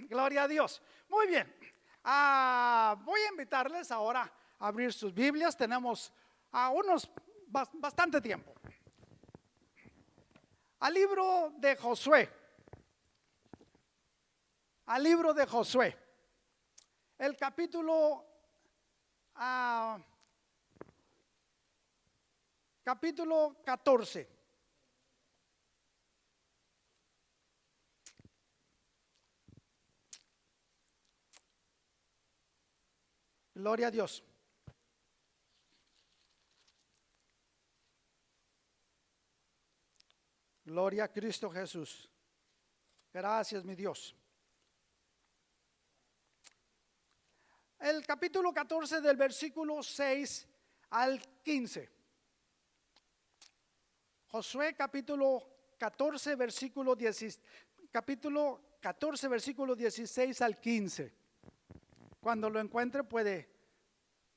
Gloria a Dios. Muy bien. Voy a invitarles ahora a abrir sus Biblias. Tenemos bastante tiempo. Al libro de Josué. Al libro de Josué. El capítulo 14. Gloria a Dios. Gloria a Cristo Jesús. Gracias, mi Dios. El capítulo 14 del versículo 6 al 15. Josué capítulo 14 versículo 16 al 15. Cuando lo encuentre puede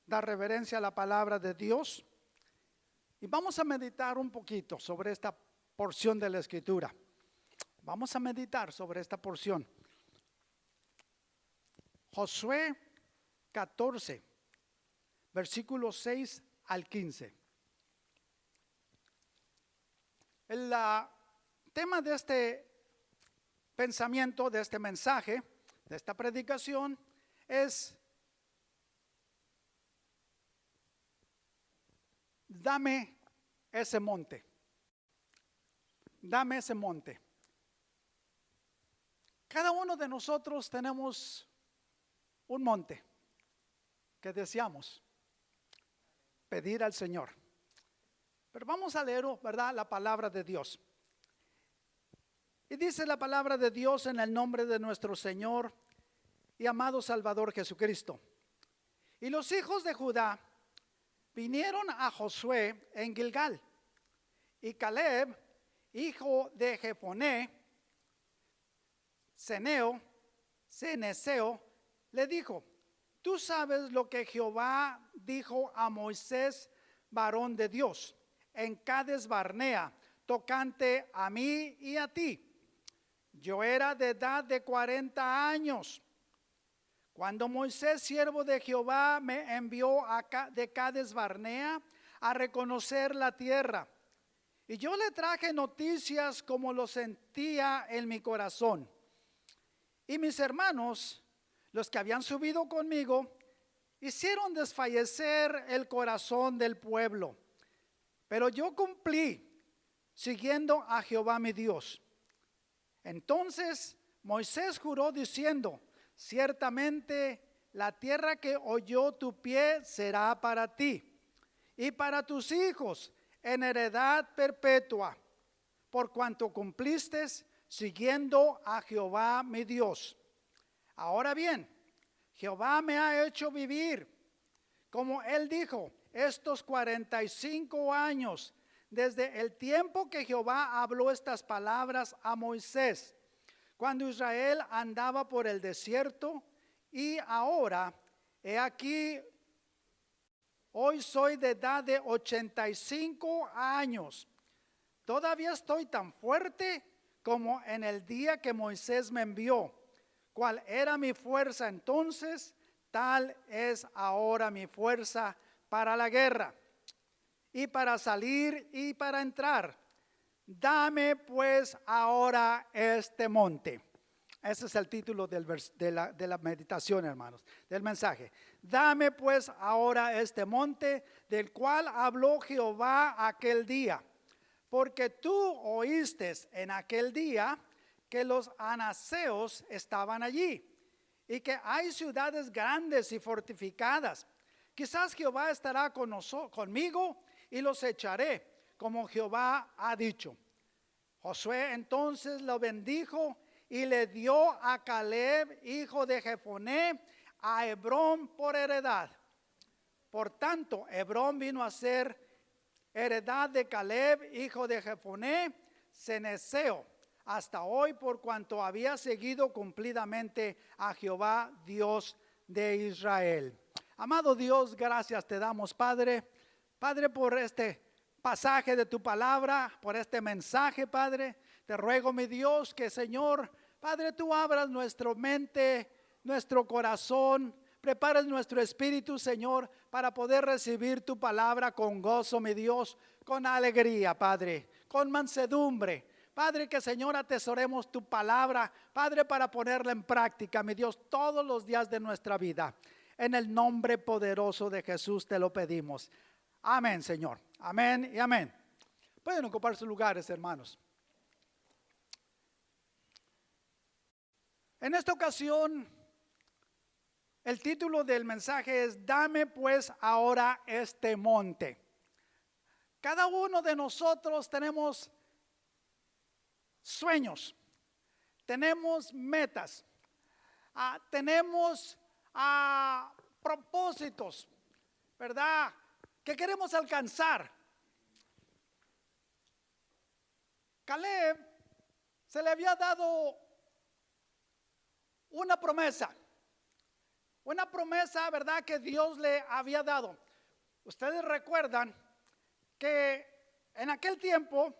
dar reverencia a la palabra de Dios. Y vamos a meditar un poquito sobre esta porción de la Escritura. Vamos a meditar sobre esta porción. Josué 14, versículos 6 al 15. El tema de este pensamiento, de este mensaje, de esta predicación es: dame ese monte. Dame ese monte. Cada uno de nosotros tenemos un monte que deseamos pedir al Señor. Pero vamos a leer, ¿verdad?, la palabra de Dios. Y dice la palabra de Dios en el nombre de nuestro Señor y amado Salvador Jesucristo. Y los hijos de Judá vinieron a Josué en Gilgal, y Caleb, hijo de Jefoné, ceneseo, le dijo: tú sabes lo que Jehová dijo a Moisés, varón de Dios, en Cades Barnea, tocante a mí y a ti. Yo era de edad de 40 años. Cuando Moisés, siervo de Jehová, me envió de Cades Barnea a reconocer la tierra. Y yo le traje noticias como lo sentía en mi corazón. Y mis hermanos, los que habían subido conmigo, hicieron desfallecer el corazón del pueblo. Pero yo cumplí, siguiendo a Jehová mi Dios. Entonces Moisés juró diciendo: ciertamente la tierra que holló tu pie será para ti y para tus hijos en heredad perpetua, por cuanto cumpliste siguiendo a Jehová mi Dios. Ahora bien, Jehová me ha hecho vivir, como él dijo, estos 45 años, desde el tiempo que Jehová habló estas palabras a Moisés, cuando Israel andaba por el desierto, y ahora, he aquí, hoy soy de edad de 85 años. Todavía estoy tan fuerte como en el día que Moisés me envió. Cuál era mi fuerza entonces, tal es ahora mi fuerza para la guerra, y para salir y para entrar. Dame pues ahora este monte. Ese es el título de la meditación, hermanos, del mensaje. Dame pues ahora este monte del cual habló Jehová aquel día. Porque tú oíste en aquel día que los anaseos estaban allí, y que hay ciudades grandes y fortificadas. Quizás Jehová estará conmigo y los echaré, como Jehová ha dicho. Josué entonces lo bendijo y le dio a Caleb, hijo de Jefoné, a Hebrón por heredad. Por tanto, Hebrón vino a ser heredad de Caleb, hijo de Jefoné, ceneseo, hasta hoy, por cuanto había seguido cumplidamente a Jehová, Dios de Israel. Amado Dios, gracias te damos, Padre. Padre, por este pasaje de tu palabra, por este mensaje, Padre. Te ruego, mi Dios, que, Señor, Padre, tú abras nuestra mente, nuestro corazón, prepares nuestro espíritu, Señor, para poder recibir tu palabra con gozo, mi Dios, con alegría, Padre, con mansedumbre. Padre, que Señor atesoremos tu palabra, Padre, para ponerla en práctica, mi Dios, todos los días de nuestra vida. En el nombre poderoso de Jesús te lo pedimos. Amén, Señor. Amén y amén. Pueden ocupar sus lugares, hermanos. En esta ocasión, el título del mensaje es: Dame pues ahora este monte. Cada uno de nosotros tenemos sueños, tenemos metas, tenemos propósitos, ¿verdad? Que queremos alcanzar. Caleb se le había dado una promesa, ¿verdad? Que Dios le había dado. Ustedes recuerdan que en aquel tiempo,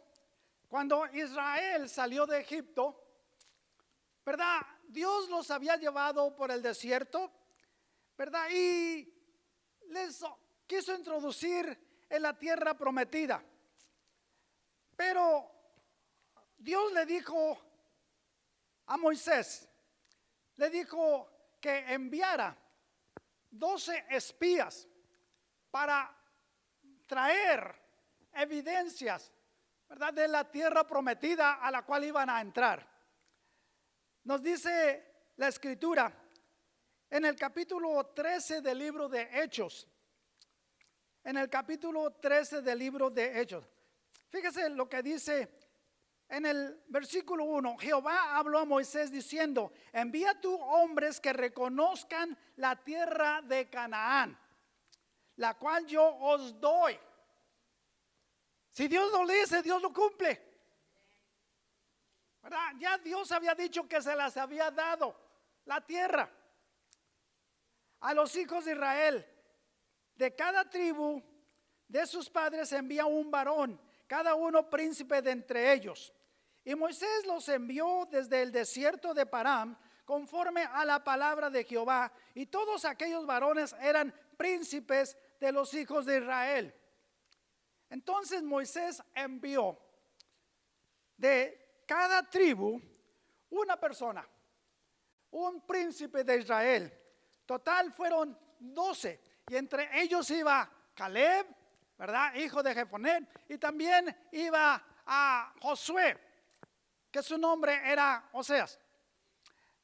cuando Israel salió de Egipto, ¿verdad? Dios los había llevado por el desierto, ¿verdad? Y les quiso introducir en la tierra prometida. Pero Dios le dijo a Moisés, le dijo que enviara 12 espías para traer evidencias, ¿verdad?, de la tierra prometida a la cual iban a entrar. Nos dice la escritura en el capítulo 13 del libro de Hechos. En el capítulo 13 del libro de Hechos. Fíjese lo que dice en el versículo 1. Jehová habló a Moisés diciendo: envía tú hombres que reconozcan la tierra de Canaán, la cual yo os doy. Si Dios lo dice, Dios lo cumple, ¿verdad? Ya Dios había dicho que se las había dado la tierra a los hijos de Israel. De cada tribu de sus padres envía un varón, cada uno príncipe de entre ellos. Y Moisés los envió desde el desierto de Parán, conforme a la palabra de Jehová, y todos aquellos varones eran príncipes de los hijos de Israel. Entonces Moisés envió de cada tribu una persona, un príncipe de Israel. Total fueron 12, y entre ellos iba Caleb, ¿verdad?, hijo de Jefoné, y también iba a Josué, que su nombre era Oseas.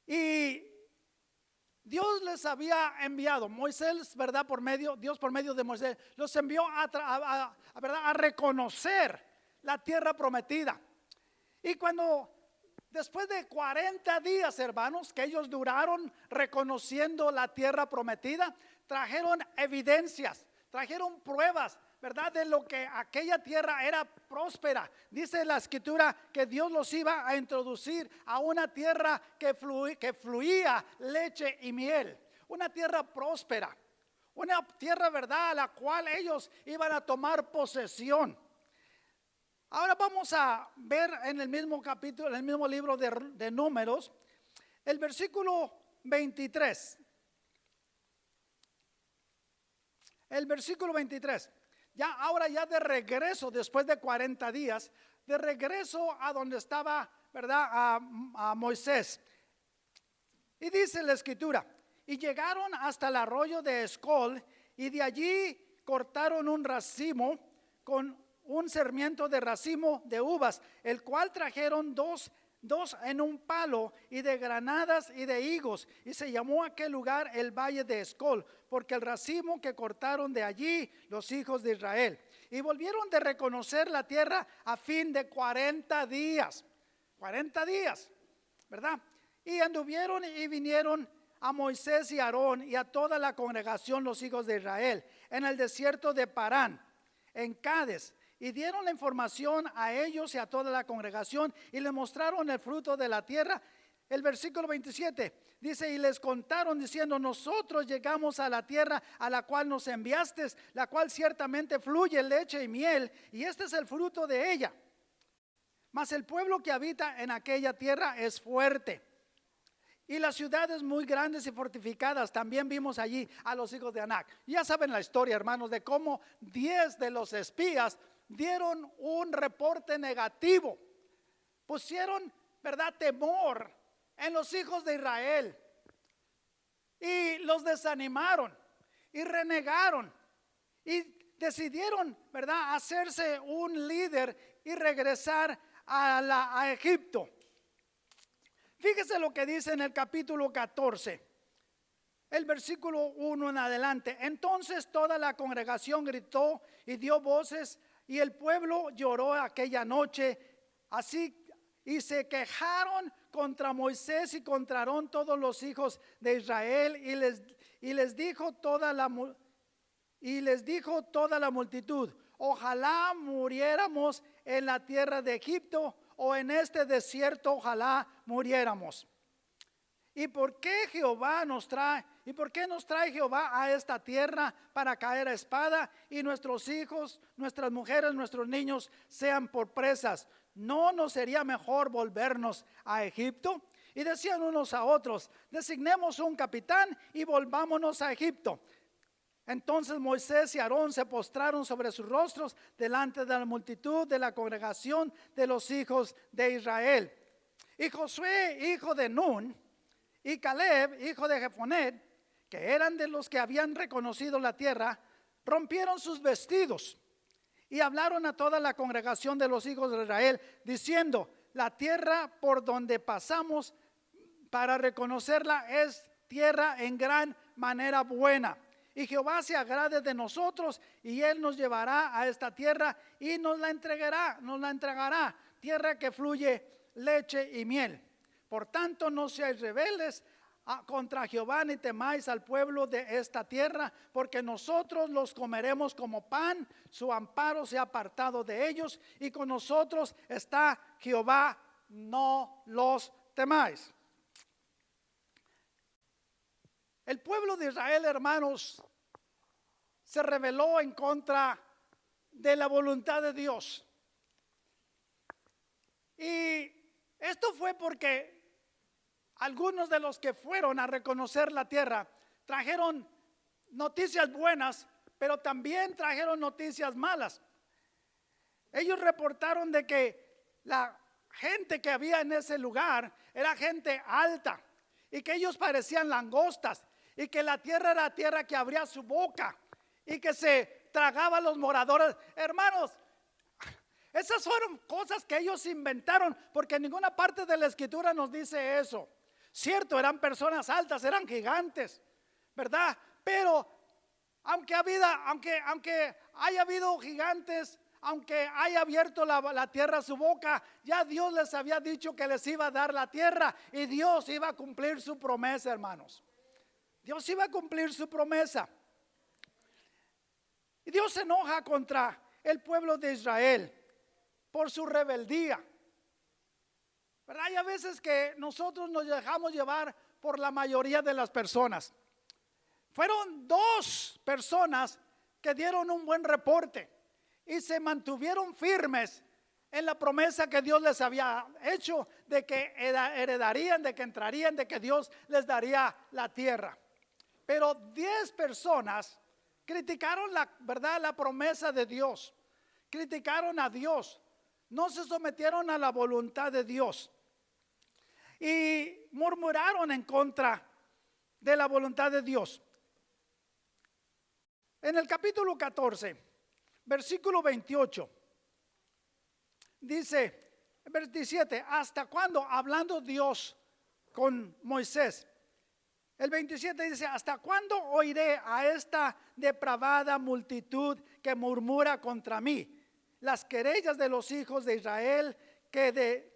Y Dios les había enviado, Moisés, ¿verdad?, Dios por medio de Moisés los envió ¿verdad?, a reconocer la tierra prometida. Y cuando después de 40 días, hermanos, que ellos duraron reconociendo la tierra prometida, trajeron evidencias, trajeron pruebas, ¿verdad?, de lo que aquella tierra era próspera. Dice la escritura que Dios los iba a introducir a una tierra que fluía leche y miel, una tierra próspera, una tierra, ¿verdad?, a la cual ellos iban a tomar posesión. Ahora vamos a ver en el mismo capítulo, en el mismo libro de Números, el versículo 23. El versículo 23. Ahora ya de regreso, después de 40 días, de regreso a donde estaba, ¿verdad?, a Moisés. Y dice la escritura: y llegaron hasta el arroyo de Escol, y de allí cortaron un racimo con un sarmiento de racimo de uvas, el cual trajeron dos en un palo, y de granadas y de higos, y se llamó aquel lugar el valle de Escol, porque el racimo que cortaron de allí los hijos de Israel. Y volvieron de reconocer la tierra a fin de 40 días, ¿verdad? Y anduvieron y vinieron a Moisés y Aarón y a toda la congregación, los hijos de Israel, en el desierto de Parán, en Cades, y dieron la información a ellos y a toda la congregación, y les mostraron el fruto de la tierra. El versículo 27 dice: y les contaron diciendo: nosotros llegamos a la tierra a la cual nos enviaste, la cual ciertamente fluye leche y miel, y este es el fruto de ella. Mas el pueblo que habita en aquella tierra es fuerte, y las ciudades muy grandes y fortificadas. También vimos allí a los hijos de Anac. Ya saben la historia, hermanos, de cómo 10 de los espías dieron un reporte negativo. Pusieron, ¿verdad?, temor en los hijos de Israel. Y los desanimaron y renegaron. Y decidieron, ¿verdad?, hacerse un líder y regresar a Egipto. Fíjese lo que dice en el capítulo 14, el versículo 1 en adelante. Entonces toda la congregación gritó y dio voces, y el pueblo lloró aquella noche. Así, y se quejaron contra Moisés y contra Aarón todos los hijos de Israel, y les dijo toda la multitud: ojalá muriéramos en la tierra de Egipto, o en este desierto, ojalá muriéramos. ¿Y por qué Jehová nos trae? ¿Y por qué nos trae Jehová a esta tierra para caer a espada, y nuestros hijos, nuestras mujeres, nuestros niños sean por presas? ¿No nos sería mejor volvernos a Egipto? Y decían unos a otros: designemos un capitán y volvámonos a Egipto. Entonces Moisés y Aarón se postraron sobre sus rostros delante de la multitud de la congregación de los hijos de Israel. Y Josué, hijo de Nun, y Caleb, hijo de Jefonet, que eran de los que habían reconocido la tierra, rompieron sus vestidos y hablaron a toda la congregación de los hijos de Israel, diciendo: la tierra por donde pasamos para reconocerla es tierra en gran manera buena. Y Jehová se agrade de nosotros, y Él nos llevará a esta tierra y nos la entregará, tierra que fluye leche y miel. Por tanto, no seáis rebeldes contra Jehová, ni temáis al pueblo de esta tierra, porque nosotros los comeremos como pan. Su amparo se ha apartado de ellos, y con nosotros está Jehová, no los temáis. El pueblo de Israel, hermanos, se rebeló en contra de la voluntad de Dios. Y esto fue porque algunos de los que fueron a reconocer la tierra trajeron noticias buenas, pero también trajeron noticias malas. Ellos reportaron de que la gente que había en ese lugar era gente alta, y que ellos parecían langostas, y que la tierra era tierra que abría su boca y que se tragaba a los moradores. Hermanos, esas fueron cosas que ellos inventaron, porque en ninguna parte de la escritura nos dice eso. Cierto, eran personas altas, eran gigantes, ¿verdad? Pero aunque haya habido gigantes, aunque haya abierto la tierra su boca, ya Dios les había dicho que les iba a dar la tierra, y Dios iba a cumplir su promesa, hermanos. Dios iba a cumplir su promesa. Y Dios se enoja contra el pueblo de Israel por su rebeldía, ¿verdad? Hay a veces que nosotros nos dejamos llevar por la mayoría de las personas. Fueron 2 personas que dieron un buen reporte y se mantuvieron firmes en la promesa que Dios les había hecho, de que heredarían, de que entrarían, de que Dios les daría la tierra. Pero 10 personas criticaron la promesa de Dios, criticaron a Dios, no se sometieron a la voluntad de Dios y murmuraron en contra de la voluntad de Dios. En el capítulo 14, versículo 28, dice, 27, ¿hasta cuándo? Hablando Dios con Moisés. El 27 dice: ¿hasta cuándo oiré a esta depravada multitud que murmura contra mí las querellas de los hijos de Israel, que de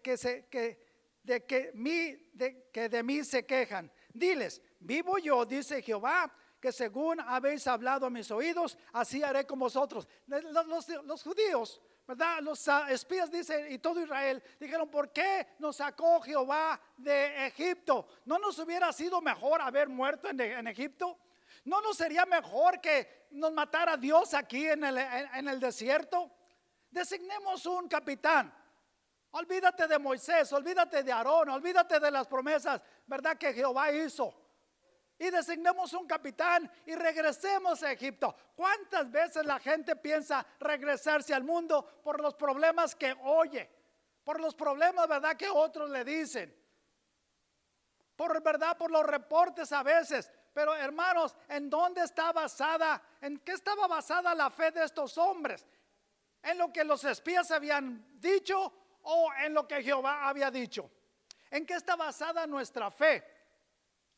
mí se quejan? Diles: vivo yo, dice Jehová, que según habéis hablado a mis oídos, así haré con vosotros. Los judíos, ¿verdad? Los espías dicen, y todo Israel dijeron: ¿por qué nos sacó Jehová de Egipto? ¿No nos hubiera sido mejor haber muerto en Egipto? ¿No nos sería mejor que nos matara Dios aquí en el desierto? Designemos un capitán Olvídate de Moisés, olvídate de Aarón, olvídate de las promesas, ¿verdad? Que Jehová hizo. Y designemos un capitán y regresemos a Egipto. ¿Cuántas veces la gente piensa regresarse al mundo por los problemas que oye? Por los problemas, ¿verdad? Que otros le dicen. Por los reportes a veces. Pero hermanos, ¿en dónde está basada? ¿En qué estaba basada la fe de estos hombres? ¿En lo que los espías habían dicho o en lo que Jehová había dicho? ¿En qué está basada nuestra fe?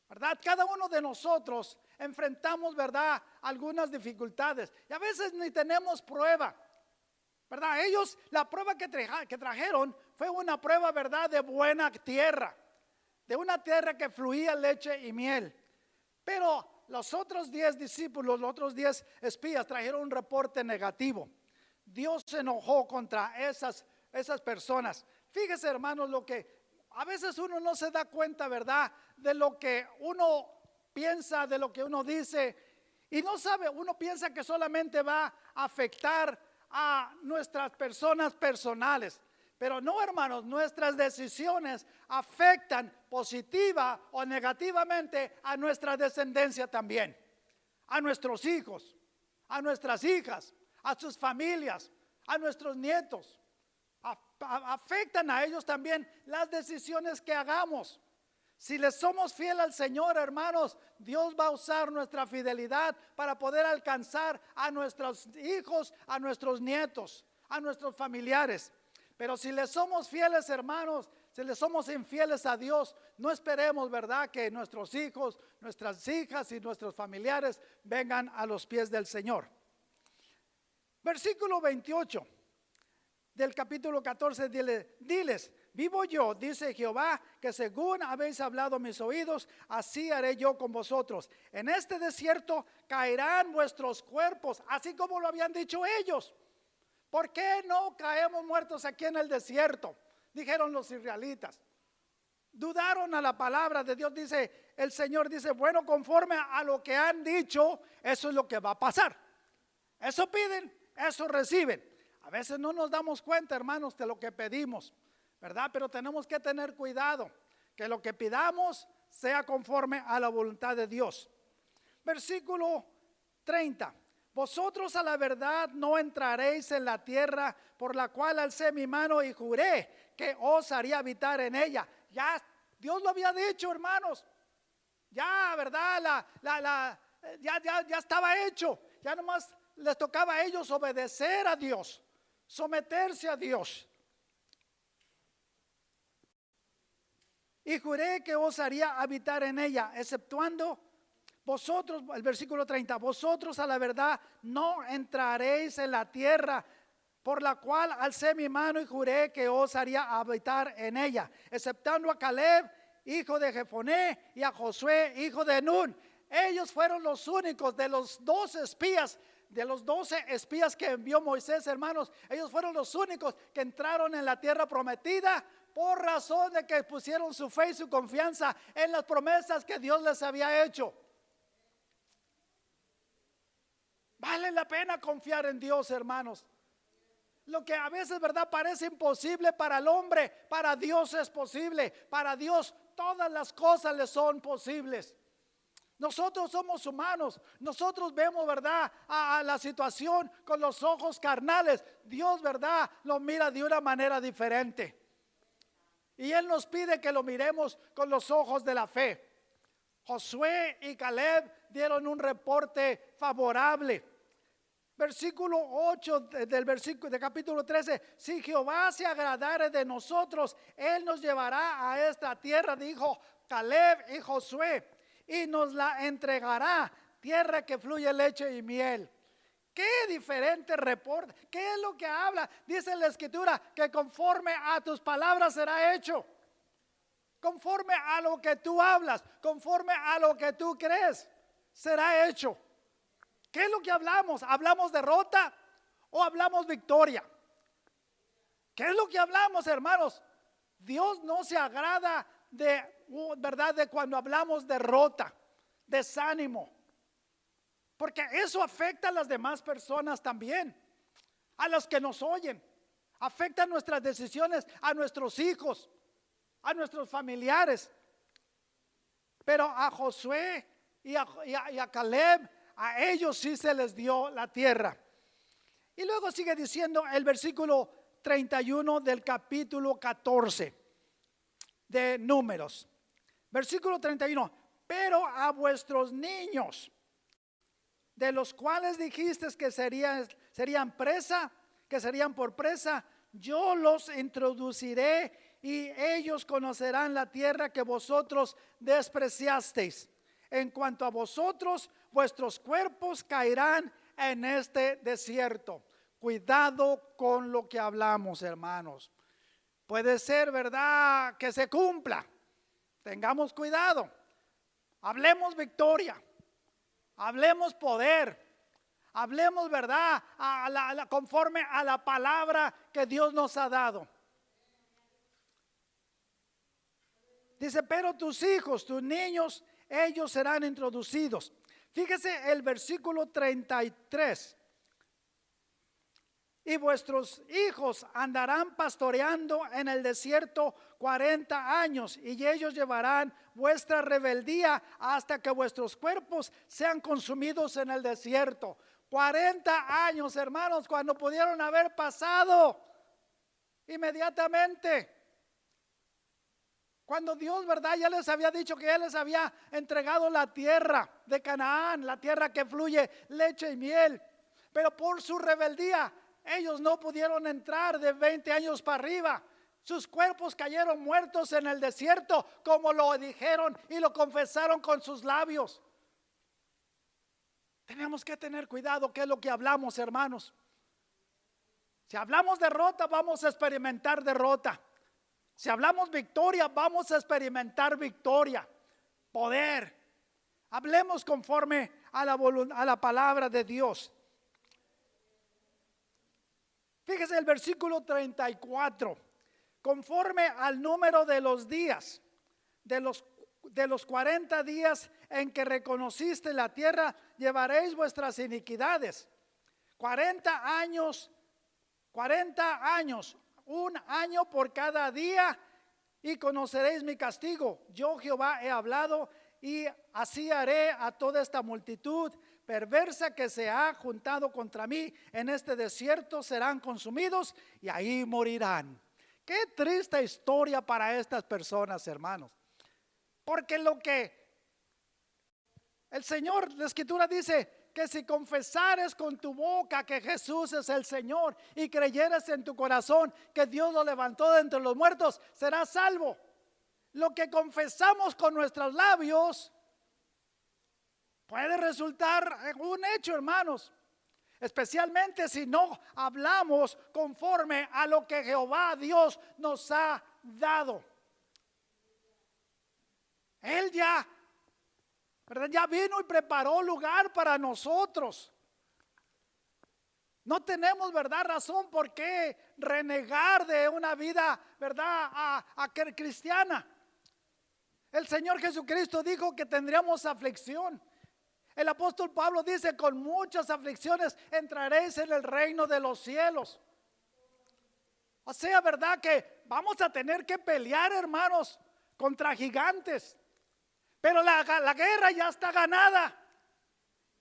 ¿Verdad? Cada uno de nosotros enfrentamos, ¿verdad?, algunas dificultades y a veces ni tenemos prueba, ¿verdad? Ellos, la prueba que trajeron fue una prueba, ¿verdad?, de buena tierra, de una tierra que fluía leche y miel. Pero los otros 10 discípulos, los otros 10 espías trajeron un reporte negativo. Dios se enojó contra esas personas. Fíjese, hermanos, lo que a veces uno no se da cuenta, ¿verdad?, de lo que uno piensa, de lo que uno dice, y no sabe, uno piensa que solamente va a afectar a nuestras personas personales. Pero no, hermanos, nuestras decisiones afectan positiva o negativamente a nuestra descendencia también, a nuestros hijos, a nuestras hijas, a sus familias, a nuestros nietos. Afectan a ellos también las decisiones que hagamos. Si le somos fieles al Señor, hermanos, Dios va a usar nuestra fidelidad para poder alcanzar a nuestros hijos, a nuestros nietos, a nuestros familiares. Pero si le somos fieles, hermanos, si le somos infieles a Dios, no esperemos, ¿verdad?, que nuestros hijos, nuestras hijas y nuestros familiares vengan a los pies del Señor. Versículo 28 del capítulo 14, diles, vivo yo, dice Jehová, que según habéis hablado a mis oídos, así haré yo con vosotros. En este desierto caerán vuestros cuerpos, así como lo habían dicho ellos. ¿Por qué no caemos muertos aquí en el desierto?, dijeron los israelitas. Dudaron a la palabra de Dios. Dice el Señor, dice, bueno, conforme a lo que han dicho, eso es lo que va a pasar. Eso piden, eso reciben. A veces no nos damos cuenta, hermanos, de lo que pedimos, ¿verdad? Pero tenemos que tener cuidado, que lo que pidamos sea conforme a la voluntad de Dios. Versículo 30. Vosotros a la verdad no entraréis en la tierra por la cual alcé mi mano y juré que os haría habitar en ella. Ya Dios lo había dicho, hermanos. Ya, ¿verdad? Ya estaba hecho. Ya nomás les tocaba a ellos obedecer a Dios, someterse a Dios. Y juré que os haría habitar en ella, exceptuando vosotros, el versículo 30, vosotros a la verdad no entraréis en la tierra por la cual alcé mi mano y juré que os haría habitar en ella, exceptando a Caleb, hijo de Jefoné, y a Josué, hijo de Nun. Ellos fueron los únicos de los 12 espías, de los 12 espías que envió Moisés, hermanos. Ellos fueron los únicos que entraron en la tierra prometida por razón de que pusieron su fe y su confianza en las promesas que Dios les había hecho. Vale la pena confiar en Dios, hermanos. Lo que a veces, ¿verdad?, parece imposible para el hombre, para Dios es posible. Para Dios todas las cosas le son posibles. Nosotros somos humanos, nosotros vemos, ¿verdad?, a la situación con los ojos carnales. Dios, ¿verdad?, lo mira de una manera diferente. Y Él nos pide que lo miremos con los ojos de la fe. Josué y Caleb dieron un reporte favorable. Versículo 8 del capítulo 13, si Jehová se agradare de nosotros, Él nos llevará a esta tierra, dijo Caleb y Josué, y nos la entregará, tierra que fluye leche y miel. Qué diferente reporte. ¿Qué es lo que habla? Dice la escritura que conforme a tus palabras será hecho. Conforme a lo que tú hablas, conforme a lo que tú crees, será hecho. ¿Qué es lo que hablamos? ¿Hablamos derrota o hablamos victoria? ¿Qué es lo que hablamos, hermanos? Dios no se agrada ¿verdad?, de cuando hablamos derrota, desánimo. Porque eso afecta a las demás personas también, a los que nos oyen, afecta nuestras decisiones, a nuestros hijos, a nuestros familiares. Pero a Josué y a Caleb, a ellos sí se les dio la tierra. Y luego sigue diciendo el versículo 31 del capítulo 14 de Números. Versículo 31. Pero a vuestros niños, de los cuales dijiste que serían presa, que serían por presa, yo los introduciré y ellos conocerán la tierra que vosotros despreciasteis. En cuanto a vosotros, vuestros cuerpos caerán en este desierto. Cuidado con lo que hablamos, hermanos. Puede ser verdad que se cumpla. Tengamos cuidado. Hablemos victoria. Hablemos poder. Hablemos verdad conforme a la palabra que Dios nos ha dado. Dice, pero tus hijos, tus niños, ellos serán introducidos. Fíjese el versículo 33. Y vuestros hijos andarán pastoreando en el desierto 40 años, y ellos llevarán vuestra rebeldía hasta que vuestros cuerpos sean consumidos en el desierto. 40 años, hermanos, cuando pudieron haber pasado inmediatamente. Cuando Dios, verdad, ya les había dicho que Él les había entregado la tierra de Canaán, la tierra que fluye leche y miel. Pero por su rebeldía, ellos no pudieron entrar de 20 años para arriba. Sus cuerpos cayeron muertos en el desierto, como lo dijeron y lo confesaron con sus labios. Tenemos que tener cuidado qué es lo que hablamos, hermanos. Si hablamos derrota, vamos a experimentar derrota. Si hablamos victoria, vamos a experimentar victoria, poder. Hablemos conforme a la palabra de Dios. Fíjese el versículo 34. Conforme al número de los días, de los 40 días en que reconociste la tierra, llevaréis vuestras iniquidades. 40 años, un año por cada día, y conoceréis mi castigo. Yo Jehová he hablado, y así haré a toda esta multitud perversa que se ha juntado contra mí en este desierto. Serán consumidos y ahí morirán. Qué triste historia para estas personas, hermanos. Porque lo que el Señor, la Escritura dice que si confesares con tu boca que Jesús es el Señor y creyeres en tu corazón que Dios lo levantó de entre los muertos, serás salvo. Lo que confesamos con nuestros labios puede resultar un hecho, hermanos. Especialmente si no hablamos conforme a lo que Jehová Dios nos ha dado. Él ya vino y preparó lugar para nosotros. No tenemos, ¿verdad?, razón por qué renegar de una vida, ¿verdad?, cristiana. El Señor Jesucristo dijo que tendríamos aflicción. El apóstol Pablo dice, con muchas aflicciones entraréis en el reino de los cielos. O sea, ¿verdad?, que vamos a tener que pelear, hermanos, contra gigantes. Pero la guerra ya está ganada.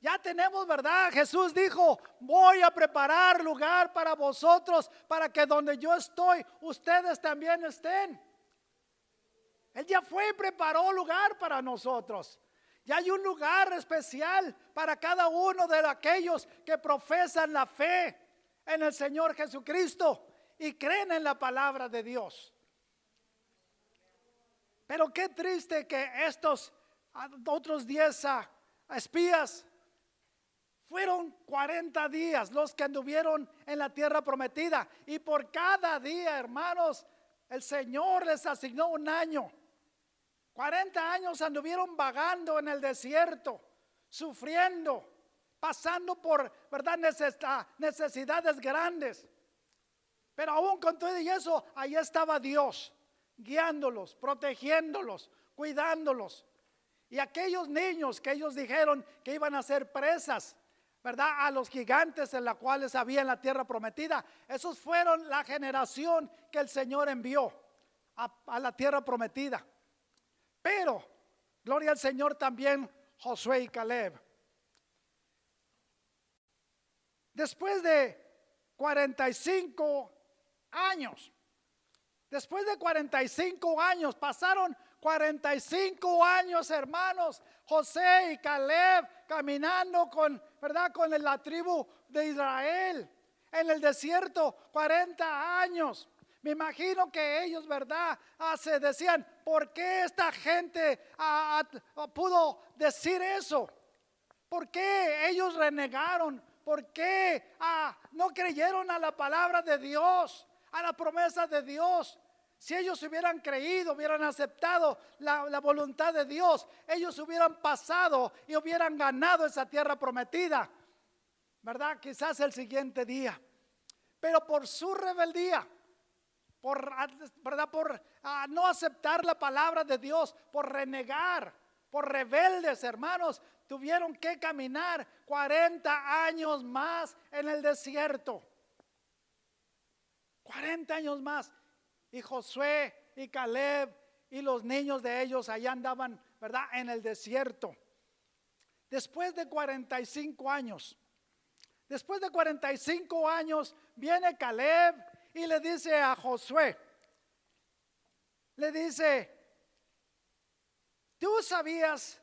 Ya tenemos, ¿verdad? Jesús dijo, voy a preparar lugar para vosotros, para que donde yo estoy, ustedes también estén. Él ya fue y preparó lugar para nosotros. Ya hay un lugar especial para cada uno de aquellos que profesan la fe en el Señor Jesucristo y creen en la palabra de Dios. Pero qué triste que estos otros 10 espías fueron 40 días los que anduvieron en la tierra prometida, y por cada día, hermanos, el Señor les asignó un año. 40 años anduvieron vagando en el desierto, sufriendo, pasando por, ¿verdad?, necesidades grandes. Pero aún con todo y eso, ahí estaba Dios, guiándolos, protegiéndolos, cuidándolos. Y aquellos niños que ellos dijeron que iban a ser presas, ¿verdad? A los gigantes en la cuales había en la tierra prometida. Esos fueron la generación que el Señor envió a la tierra prometida. Pero, gloria al Señor, también Josué y Caleb. Después de 45 años, pasaron 45 años, hermanos, José y Caleb caminando ¿verdad? Con la tribu de Israel en el desierto, 40 años. Me imagino que ellos, ¿verdad? Se decían, ¿por qué esta gente pudo decir eso? ¿Por qué ellos renegaron? ¿Por qué no creyeron a la palabra de Dios, a la promesa de Dios? Si ellos hubieran creído, hubieran aceptado la voluntad de Dios, ellos hubieran pasado y hubieran ganado esa tierra prometida, ¿verdad? Quizás el siguiente día. Pero por su rebeldía, ¿verdad? Por no aceptar la palabra de Dios, por renegar, por rebeldes, hermanos, tuvieron que caminar 40 años más en el desierto. 40 años más. Y Josué y Caleb y los niños de ellos allá andaban, ¿verdad? En el desierto. Después de 45 años, viene Caleb y le dice a Josué, le dice, ¿tú sabías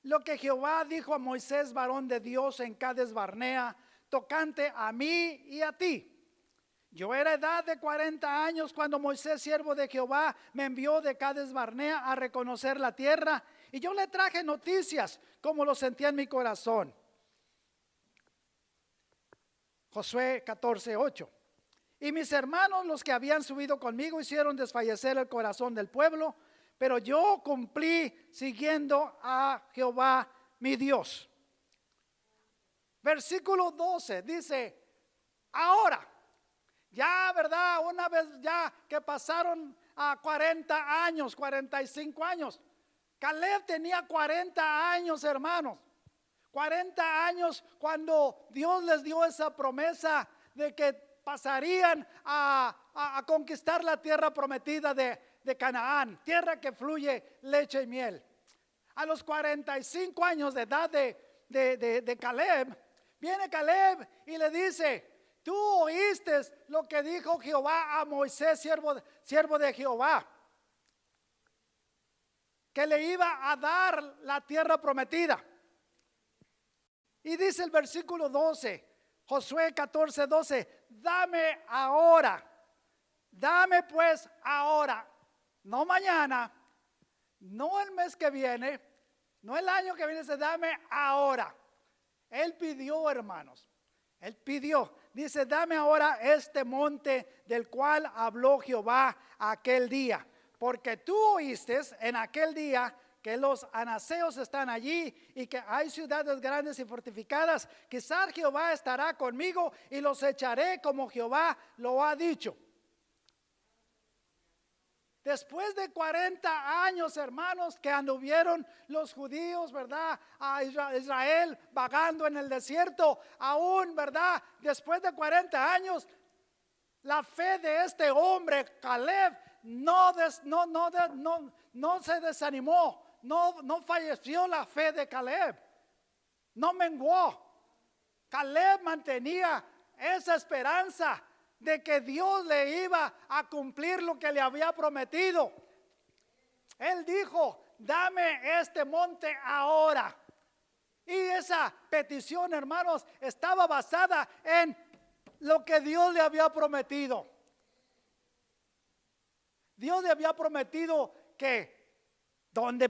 lo que Jehová dijo a Moisés, varón de Dios, en Cades Barnea, tocante a mí y a ti? Yo era edad de 40 años cuando Moisés, siervo de Jehová, me envió de Cades Barnea a reconocer la tierra, y yo le traje noticias como lo sentía en mi corazón. Josué 14:8. Y mis hermanos, los que habían subido conmigo, hicieron desfallecer el corazón del pueblo, pero yo cumplí siguiendo a Jehová mi Dios. Versículo 12 dice, ahora, ya, ¿verdad? Una vez ya que pasaron a 40 años, 45 años. Caleb tenía 40 años, hermanos. 40 años cuando Dios les dio esa promesa de que pasarían a conquistar la tierra prometida de Canaán, tierra que fluye leche y miel. A los 45 años de edad de Caleb, viene Caleb y le dice, tú oíste lo que dijo Jehová a Moisés, siervo de Jehová, que le iba a dar la tierra prometida. Y dice el versículo 12, Josué 14:12, dame ahora, dame pues ahora, no mañana, no el mes que viene, no el año que viene, dame ahora. Él pidió, hermanos, él pidió, dice, dame ahora este monte del cual habló Jehová aquel día, porque tú oíste en aquel día que los anaseos están allí y que hay ciudades grandes y fortificadas. Quizás Jehová estará conmigo y los echaré como Jehová lo ha dicho. Después de 40 años, hermanos, que anduvieron los judíos, ¿verdad? A Israel vagando en el desierto, aún, ¿verdad? Después de 40 años, la fe de este hombre, Caleb, no se desanimó. No falleció la fe de Caleb, no menguó. Caleb mantenía esa esperanza de que Dios le iba a cumplir lo que le había prometido. Él dijo, dame este monte ahora. Y esa petición, hermanos, estaba basada en lo que Dios le había prometido. Dios le había prometido que donde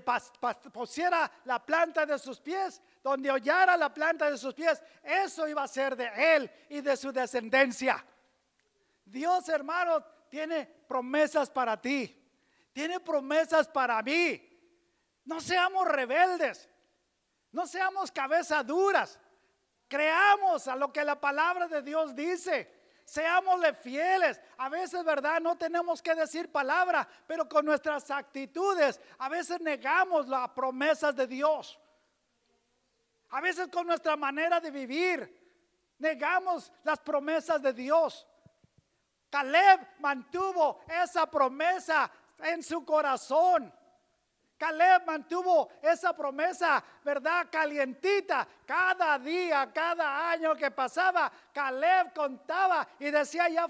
pusiera la planta de sus pies, donde hollara la planta de sus pies, eso iba a ser de él y de su descendencia. Dios, hermano, tiene promesas para ti, tiene promesas para mí. No seamos rebeldes, no seamos cabezas duras, creamos a lo que la palabra de Dios dice. Seámosle fieles. A veces, ¿verdad? No tenemos que decir palabra, pero con nuestras actitudes a veces negamos las promesas de Dios. A veces con nuestra manera de vivir negamos las promesas de Dios. Caleb mantuvo esa promesa en su corazón. Caleb mantuvo esa promesa, ¿verdad? Calientita. Cada día, cada año que pasaba, Caleb contaba y decía, ya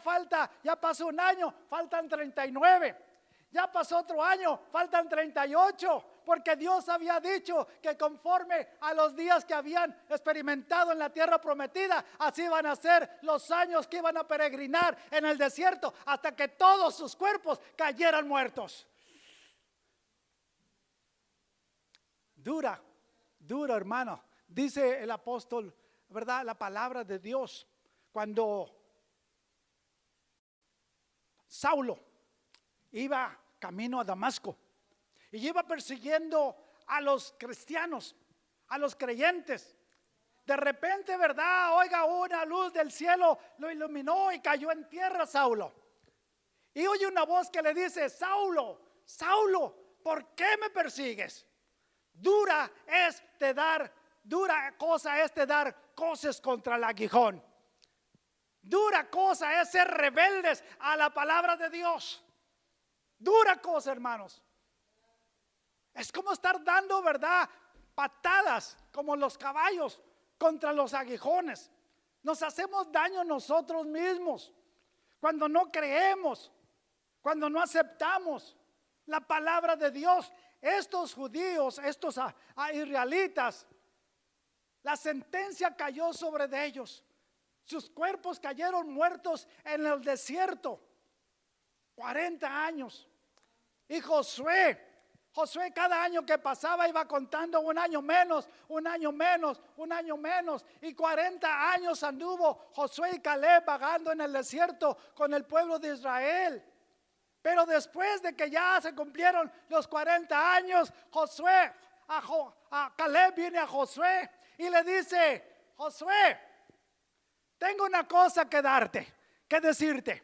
pasó un año, faltan 39. Ya pasó otro año, faltan 38. Porque Dios había dicho que conforme a los días que habían experimentado en la tierra prometida, así van a ser los años que iban a peregrinar en el desierto hasta que todos sus cuerpos cayeran muertos. Dura, hermano. Dice el apóstol, ¿verdad? La palabra de Dios. Cuando Saulo iba camino a Damasco y iba persiguiendo a los cristianos, a los creyentes. De repente, ¿verdad? Oiga, una luz del cielo lo iluminó y cayó en tierra Saulo. Y oye una voz que le dice, Saulo, Saulo, ¿por qué me persigues? Dura cosa es de dar cosas contra el aguijón. Dura cosa es ser rebeldes a la palabra de Dios. Dura cosa, hermanos. Es como estar dando, ¿verdad? Patadas como los caballos contra los aguijones. Nos hacemos daño nosotros mismos cuando no creemos, cuando no aceptamos la palabra de Dios. Estos judíos, estos israelitas, la sentencia cayó sobre de ellos. Sus cuerpos cayeron muertos en el desierto. 40 años. Y Josué cada año que pasaba iba contando un año menos, un año menos, un año menos. Y 40 años anduvo Josué y Caleb vagando en el desierto con el pueblo de Israel. Pero después de que ya se cumplieron los 40 años, Caleb viene a Josué y le dice, Josué, tengo una cosa que darte, que decirte.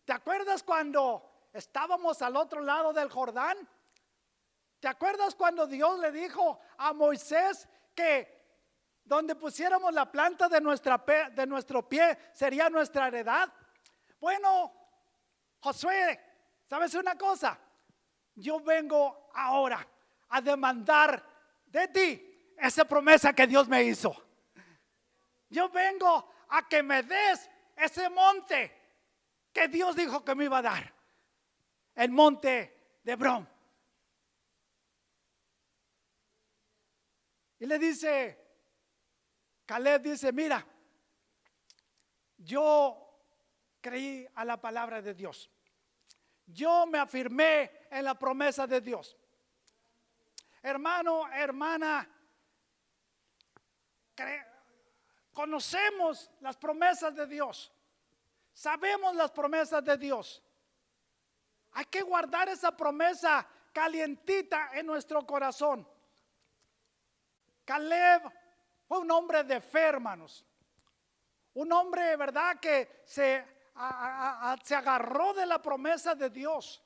¿Te acuerdas cuando estábamos al otro lado del Jordán? ¿Te acuerdas cuando Dios le dijo a Moisés que donde pusiéramos la planta de nuestro pie sería nuestra heredad? Bueno, Josué, ¿sabes una cosa? Yo vengo ahora a demandar de ti esa promesa que Dios me hizo. Yo vengo a que me des ese monte que Dios dijo que me iba a dar. El monte de Hebrón. Y le dice, Caleb dice, mira, yo creí a la palabra de Dios. Yo me afirmé en la promesa de Dios. Hermano, hermana, conocemos las promesas de Dios. Sabemos las promesas de Dios. Hay que guardar esa promesa calientita en nuestro corazón. Caleb fue un hombre de fe, hermanos. Un hombre, ¿verdad?, que se agarró de la promesa de Dios.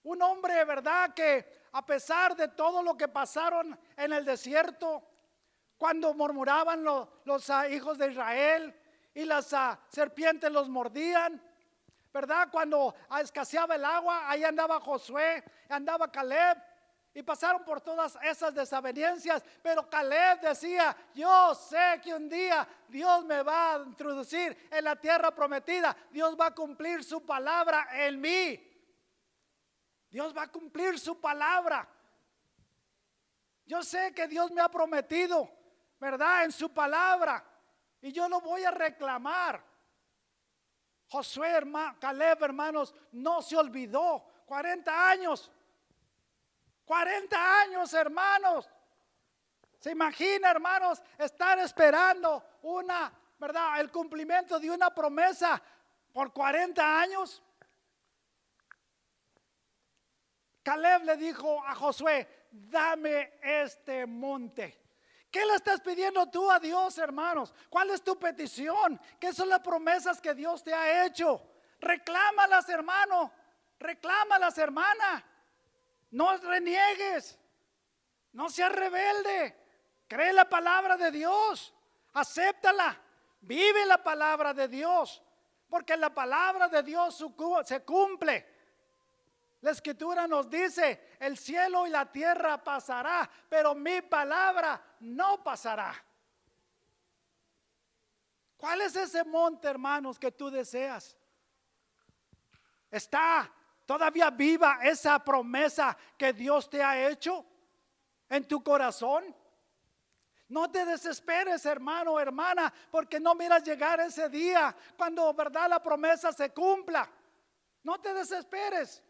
Un hombre, ¿verdad?, que a pesar de todo lo que pasaron en el desierto, cuando murmuraban los hijos de Israel y las serpientes los mordían, ¿verdad? Cuando escaseaba el agua, ahí andaba Josué, andaba Caleb. Y pasaron por todas esas desavenencias, pero Caleb decía, yo sé que un día Dios me va a introducir en la tierra prometida. Dios va a cumplir su palabra en mí. Dios va a cumplir su palabra. Yo sé que Dios me ha prometido, ¿verdad?, en su palabra, y yo no voy a reclamar. Caleb, hermanos, no se olvidó. 40 años. 40 años, hermanos. ¿Se imagina, hermanos, estar esperando ¿verdad?, el cumplimiento de una promesa por 40 años? Caleb le dijo a Josué, dame este monte. ¿Qué le estás pidiendo tú a Dios, hermanos? ¿Cuál es tu petición? ¿Qué son las promesas que Dios te ha hecho? Reclámalas, hermano. Reclámalas, hermana. No reniegues, no seas rebelde. Cree la palabra de Dios, acéptala, vive la palabra de Dios, porque la palabra de Dios se cumple. La escritura nos dice, el cielo y la tierra pasará, pero mi palabra no pasará. ¿Cuál es ese monte, hermanos, que tú deseas? ¿Está todavía viva esa promesa que Dios te ha hecho en tu corazón? No te desesperes, hermano o hermana, porque no miras llegar ese día cuando, verdad, la promesa se cumpla. No te desesperes.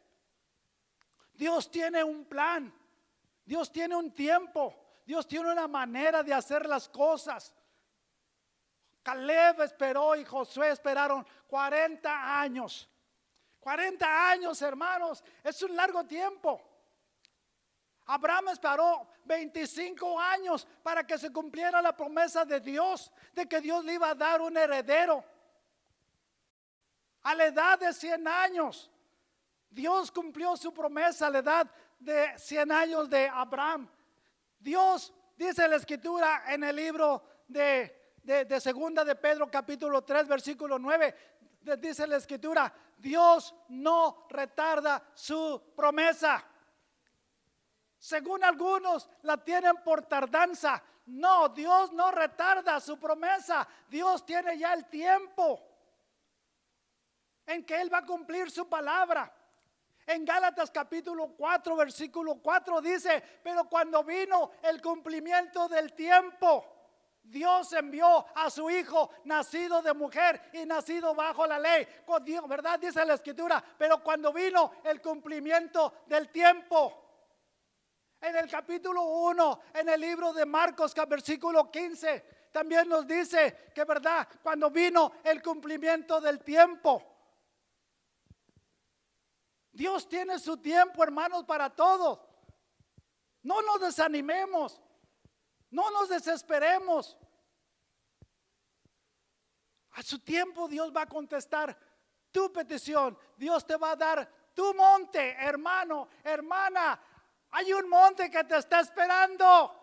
Dios tiene un plan, Dios tiene un tiempo, Dios tiene una manera de hacer las cosas. Caleb esperó y Josué esperaron 40 años. 40 años, hermanos, es un largo tiempo. Abraham esperó 25 años para que se cumpliera la promesa de Dios, de que Dios le iba a dar un heredero. A la edad de 100 años, Dios cumplió su promesa a la edad de 100 años de Abraham. Dios, dice la escritura en el libro de segunda de Pedro capítulo 3 versículo 9, dice la escritura, Dios no retarda su promesa. Según algunos la tienen por tardanza. No, Dios no retarda su promesa. Dios tiene ya el tiempo en que Él va a cumplir su palabra. En Gálatas capítulo 4 versículo 4 dice, pero cuando vino el cumplimiento del tiempo, Dios envió a su hijo nacido de mujer y nacido bajo la ley. Con Dios, ¿verdad? Dice la escritura, pero cuando vino el cumplimiento del tiempo. En el capítulo 1, en el libro de Marcos, versículo 15, también nos dice que, ¿verdad? Cuando vino el cumplimiento del tiempo. Dios tiene su tiempo, hermanos, para todo. No nos desanimemos, no nos desesperemos. A su tiempo Dios va a contestar tu petición. Dios te va a dar tu monte, hermano, hermana. Hay un monte que te está esperando.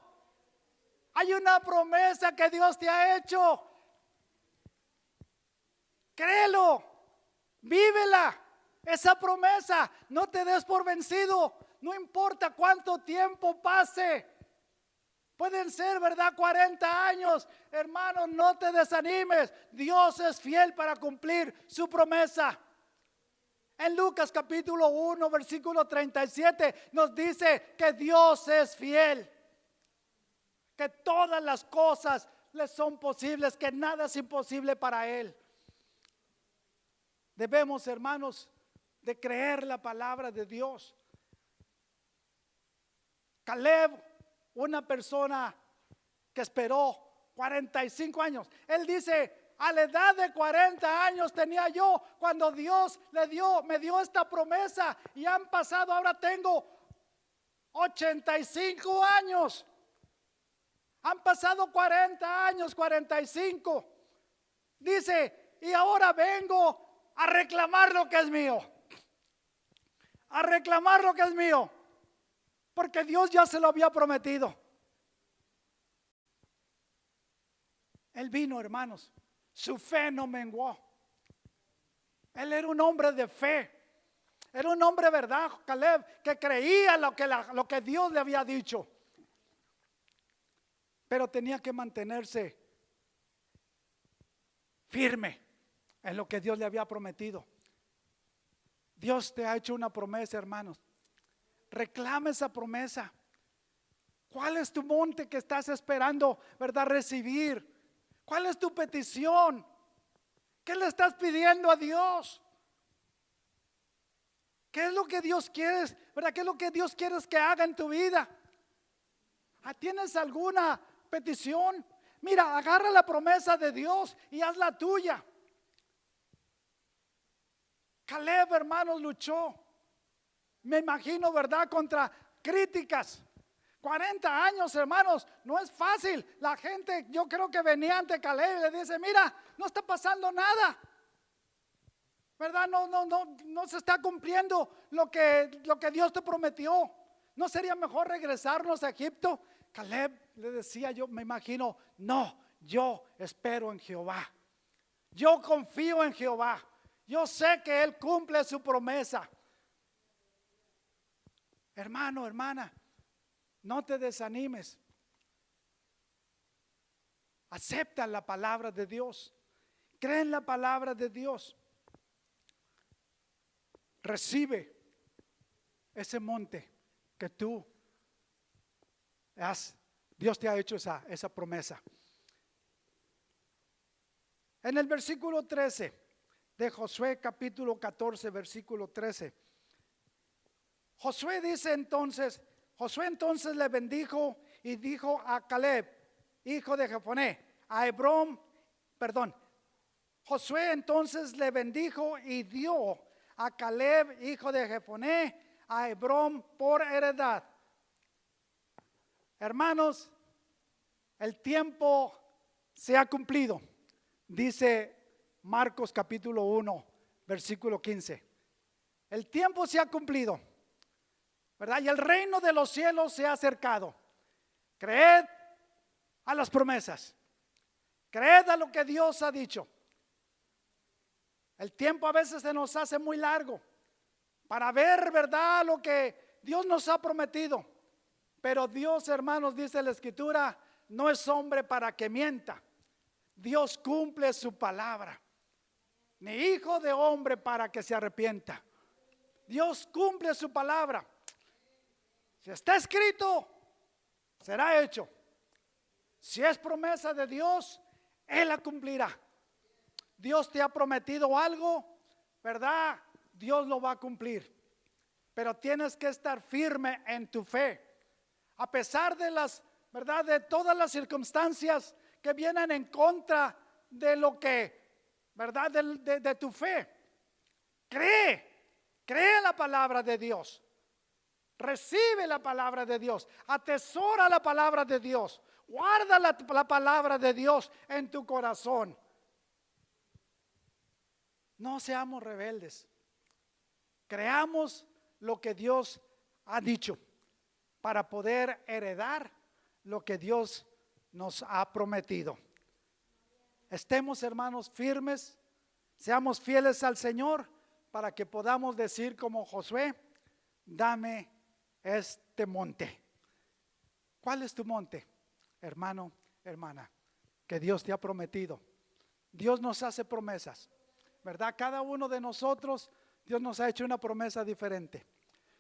Hay una promesa que Dios te ha hecho. Créelo, vívela. Esa promesa, no te des por vencido. No importa cuánto tiempo pase. Pueden ser, ¿verdad? 40 años. Hermano, no te desanimes. Dios es fiel para cumplir su promesa. En Lucas capítulo 1 versículo 37 nos dice que Dios es fiel, que todas las cosas le son posibles, que nada es imposible para Él. Debemos, hermanos, de creer la palabra de Dios. Caleb, una persona que esperó 45 años, él dice, a la edad de 40 años tenía yo cuando Dios me dio esta promesa y han pasado, ahora tengo 85 años. Han pasado 40 años, 45. Dice, y ahora vengo a reclamar lo que es mío. A reclamar lo que es mío. Porque Dios ya se lo había prometido. Él vino, hermanos. Su fe no menguó. Él era un hombre de fe. Era un hombre, ¿verdad, Caleb? Que creía lo que Dios le había dicho. Pero tenía que mantenerse firme en lo que Dios le había prometido. Dios te ha hecho una promesa, hermanos. Reclama esa promesa. ¿Cuál es tu monte que estás esperando, verdad, recibir? ¿Cuál es tu petición? ¿Qué le estás pidiendo a Dios? ¿Qué es lo que Dios quiere? ¿Verdad? ¿Qué es lo que Dios quiere que haga en tu vida? ¿Tienes alguna petición? Mira, agarra la promesa de Dios y haz la tuya. Caleb, hermanos, luchó. Me imagino, ¿verdad? Contra críticas. 40 años, hermanos, no es fácil. La gente, yo creo que venía ante Caleb y le dice, mira, no está pasando nada. ¿Verdad? No se está cumpliendo lo que Dios te prometió. ¿No sería mejor regresarnos a Egipto? Caleb le decía, yo me imagino, no, yo espero en Jehová. Yo confío en Jehová. Yo sé que Él cumple su promesa. Hermano, hermana, no te desanimes. Acepta la palabra de Dios. Cree en la palabra de Dios. Recibe ese monte que Dios te ha hecho esa promesa. En el versículo 13 de Josué capítulo 14, versículo 13. Josué entonces le bendijo y dijo a Caleb, hijo de Jefoné, Josué entonces le bendijo y dio a Caleb, hijo de Jefoné, a Hebrón por heredad. Hermanos, el tiempo se ha cumplido, dice Marcos capítulo 1, versículo 15. El tiempo se ha cumplido, ¿verdad? Y el reino de los cielos se ha acercado. Creed a las promesas. Creed a lo que Dios ha dicho. El tiempo a veces se nos hace muy largo para ver, ¿verdad?, lo que Dios nos ha prometido. Pero Dios, hermanos, dice la Escritura, no es hombre para que mienta. Dios cumple su palabra. Ni hijo de hombre para que se arrepienta. Dios cumple su palabra. Si está escrito, será hecho. Si es promesa de Dios, Él la cumplirá. Dios te ha prometido algo, ¿verdad? Dios lo va a cumplir. Pero tienes que estar firme en tu fe. A pesar de ¿verdad?, de todas las circunstancias que vienen en contra de lo que, ¿verdad?, de tu fe. Cree la palabra de Dios. Recibe la palabra de Dios. Atesora la palabra de Dios. Guarda la palabra de Dios en tu corazón. No seamos rebeldes. Creamos lo que Dios ha dicho para poder heredar lo que Dios nos ha prometido. Estemos, hermanos, firmes, seamos fieles al Señor para que podamos decir como Josué, dame este monte. ¿Cuál es tu monte, hermano, hermana? Que Dios te ha prometido. Dios nos hace promesas, ¿verdad? Cada uno de nosotros, Dios nos ha hecho una promesa diferente.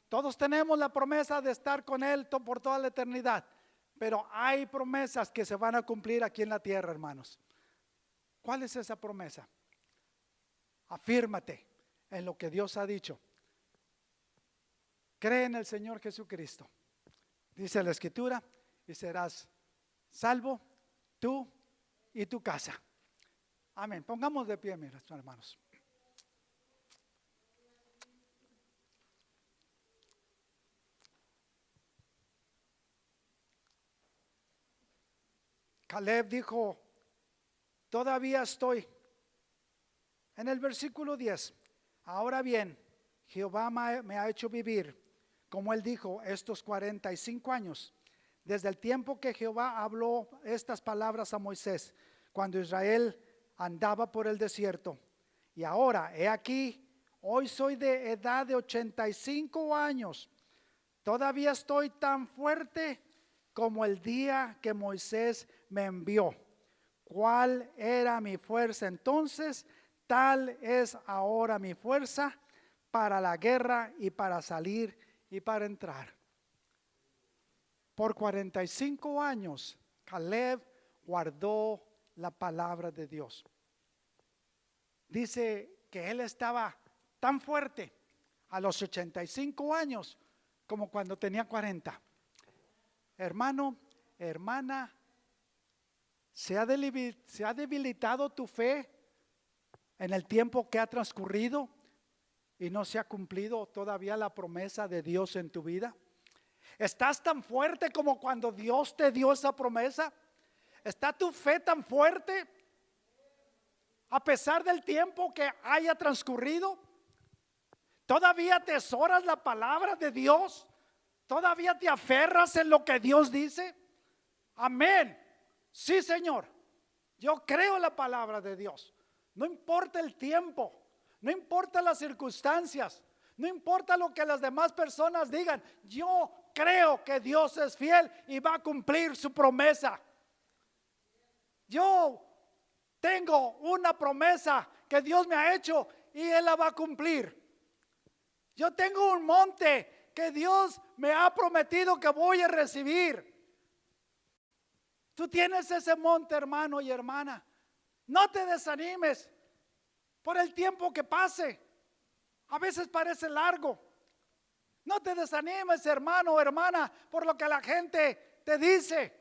Todos tenemos la promesa de estar con Él por toda la eternidad, pero hay promesas que se van a cumplir aquí en la tierra, hermanos. ¿Cuál es esa promesa? Afírmate en lo que Dios ha dicho. Cree en el Señor Jesucristo. Dice la Escritura, y serás salvo tú y tu casa. Amén. Pongamos de pie, mis hermanos. Caleb dijo, todavía estoy. En el versículo 10, ahora bien, Jehová me ha hecho vivir, como él dijo, estos 45 años, desde el tiempo que Jehová habló estas palabras a Moisés, cuando Israel andaba por el desierto. Y ahora, he aquí, hoy soy de edad de 85 años. Todavía estoy tan fuerte como el día que Moisés me envió. ¿Cuál era mi fuerza entonces? Tal es ahora mi fuerza para la guerra y para salir y para entrar. Por 45 años, Caleb guardó la palabra de Dios. Dice que él estaba tan fuerte a los 85 años como cuando tenía 40. Hermano, hermana, ¿se ha debilitado tu fe en el tiempo que ha transcurrido y no se ha cumplido todavía la promesa de Dios en tu vida? ¿Estás tan fuerte como cuando Dios te dio esa promesa? ¿Está tu fe tan fuerte a pesar del tiempo que haya transcurrido? ¿Todavía atesoras la palabra de Dios? ¿Todavía te aferras en lo que Dios dice? Amén. Sí, Señor. Yo creo la palabra de Dios. No importa el tiempo, no importa las circunstancias, no importa lo que las demás personas digan. Yo creo que Dios es fiel y va a cumplir su promesa. Yo tengo una promesa que Dios me ha hecho y Él la va a cumplir. Yo tengo un monte que Dios me ha prometido que voy a recibir. Tú tienes ese monte, hermano y hermana. No te desanimes por el tiempo que pase. A veces parece largo. No te desanimes, hermano o hermana, por lo que la gente te dice.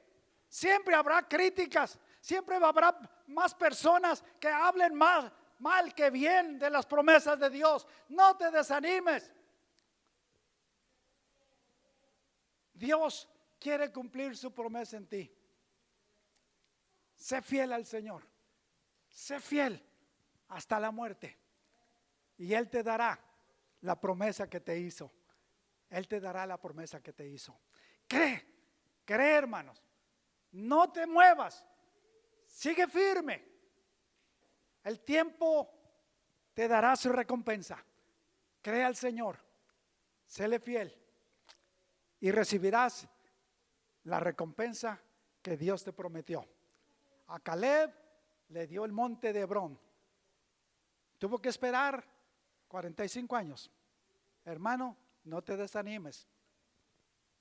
Siempre habrá críticas. Siempre habrá más personas que hablen más mal que bien de las promesas de Dios. No te desanimes. Dios quiere cumplir su promesa en ti. Sé fiel al Señor. Sé fiel hasta la muerte. Y Él te dará la promesa que te hizo. Él te dará la promesa que te hizo. Cree, hermanos. No te muevas. Sigue firme. El tiempo te dará su recompensa. Cree al Señor. Séle fiel. Y recibirás la recompensa que Dios te prometió. A Caleb le dio el monte de Hebrón. Tuvo que esperar 45 años. Hermano, no te desanimes.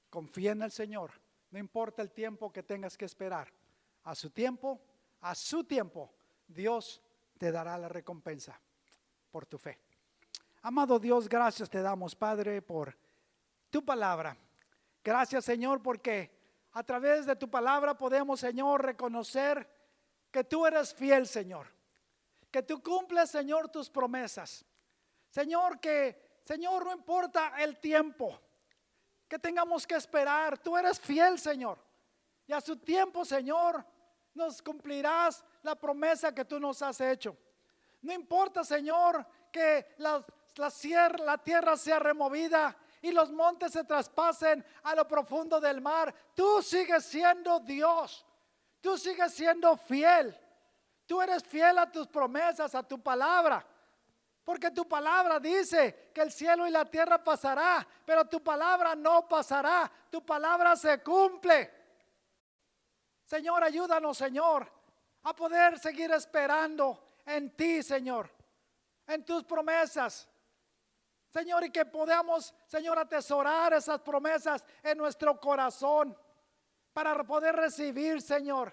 Confía en el Señor. No importa el tiempo que tengas que esperar. A su tiempo, Dios te dará la recompensa por tu fe. Amado Dios, gracias te damos, Padre, por tu palabra. Gracias, Señor, porque a través de tu palabra podemos, Señor, reconocer que tú eres fiel, Señor. Que tú cumples, Señor, tus promesas. Señor, no importa el tiempo que tengamos que esperar, tú eres fiel, Señor. Y a su tiempo, Señor, nos cumplirás la promesa que tú nos has hecho. No importa, Señor, que la tierra sea removida y los montes se traspasen a lo profundo del mar. Tú sigues siendo Dios. Tú sigues siendo fiel. Tú eres fiel a tus promesas, a tu palabra. Porque tu palabra dice que el cielo y la tierra pasará, pero tu palabra no pasará. Tu palabra se cumple. Señor, ayúdanos, Señor, a poder seguir esperando en ti, Señor, en tus promesas. Señor, y que podamos, Señor, atesorar esas promesas en nuestro corazón para poder recibir, Señor,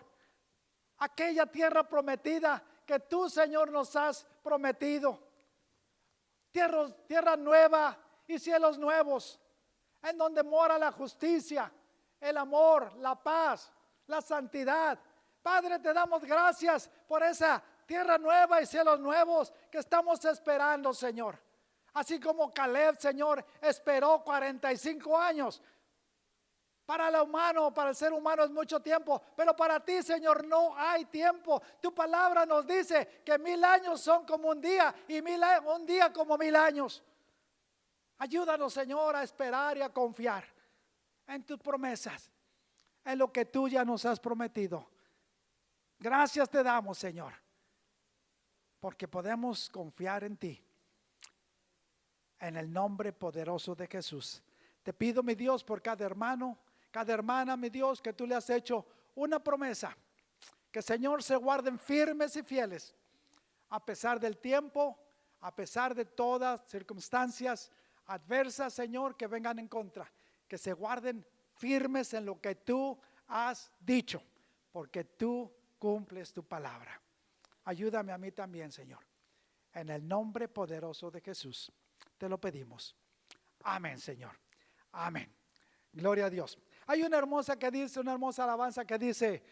aquella tierra prometida que tú, Señor, nos has prometido. Tierra nueva y cielos nuevos, en donde mora la justicia, el amor, la paz, la santidad. Padre, te damos gracias por esa tierra nueva y cielos nuevos que estamos esperando, Señor. Así como Caleb, Señor, esperó 45 años. Para el ser humano es mucho tiempo, pero para ti, Señor, no hay tiempo. Tu palabra nos dice que 1000 años son como un día y un día como 1000 años. Ayúdanos, Señor, a esperar y a confiar en tus promesas, en lo que tú ya nos has prometido. Gracias te damos, Señor, porque podemos confiar en ti. En el nombre poderoso de Jesús. Te pido, mi Dios, por cada hermano, cada hermana, mi Dios, que tú le has hecho una promesa. Que, Señor, se guarden firmes y fieles. A pesar del tiempo, a pesar de todas circunstancias adversas, Señor, que vengan en contra. Que se guarden firmes en lo que tú has dicho. Porque tú cumples tu palabra. Ayúdame a mí también, Señor. En el nombre poderoso de Jesús. Te lo pedimos. Amén, Señor. Amén. Gloria a Dios. Hay una hermosa alabanza que dice: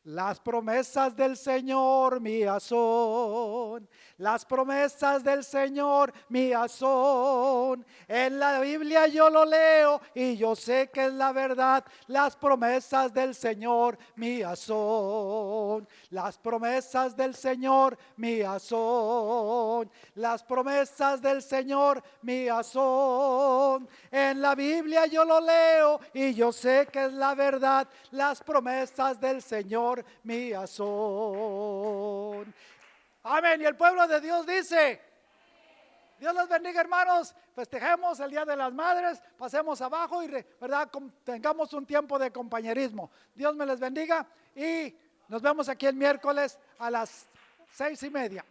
Las promesas del Señor mías son, las promesas del Señor mías son. En la Biblia yo lo leo y yo sé que es la verdad. Las promesas del Señor mías son, las promesas del Señor mías son, las promesas del Señor mías son. En la Biblia yo lo leo y yo sé que es la verdad. Las promesas del Señor mías son. Amén. Y el pueblo de Dios dice: Dios los bendiga, hermanos. Festejemos el Día de las Madres, pasemos abajo y verdad, tengamos un tiempo de compañerismo. Dios me les bendiga y nos vemos aquí el miércoles a las 6:30.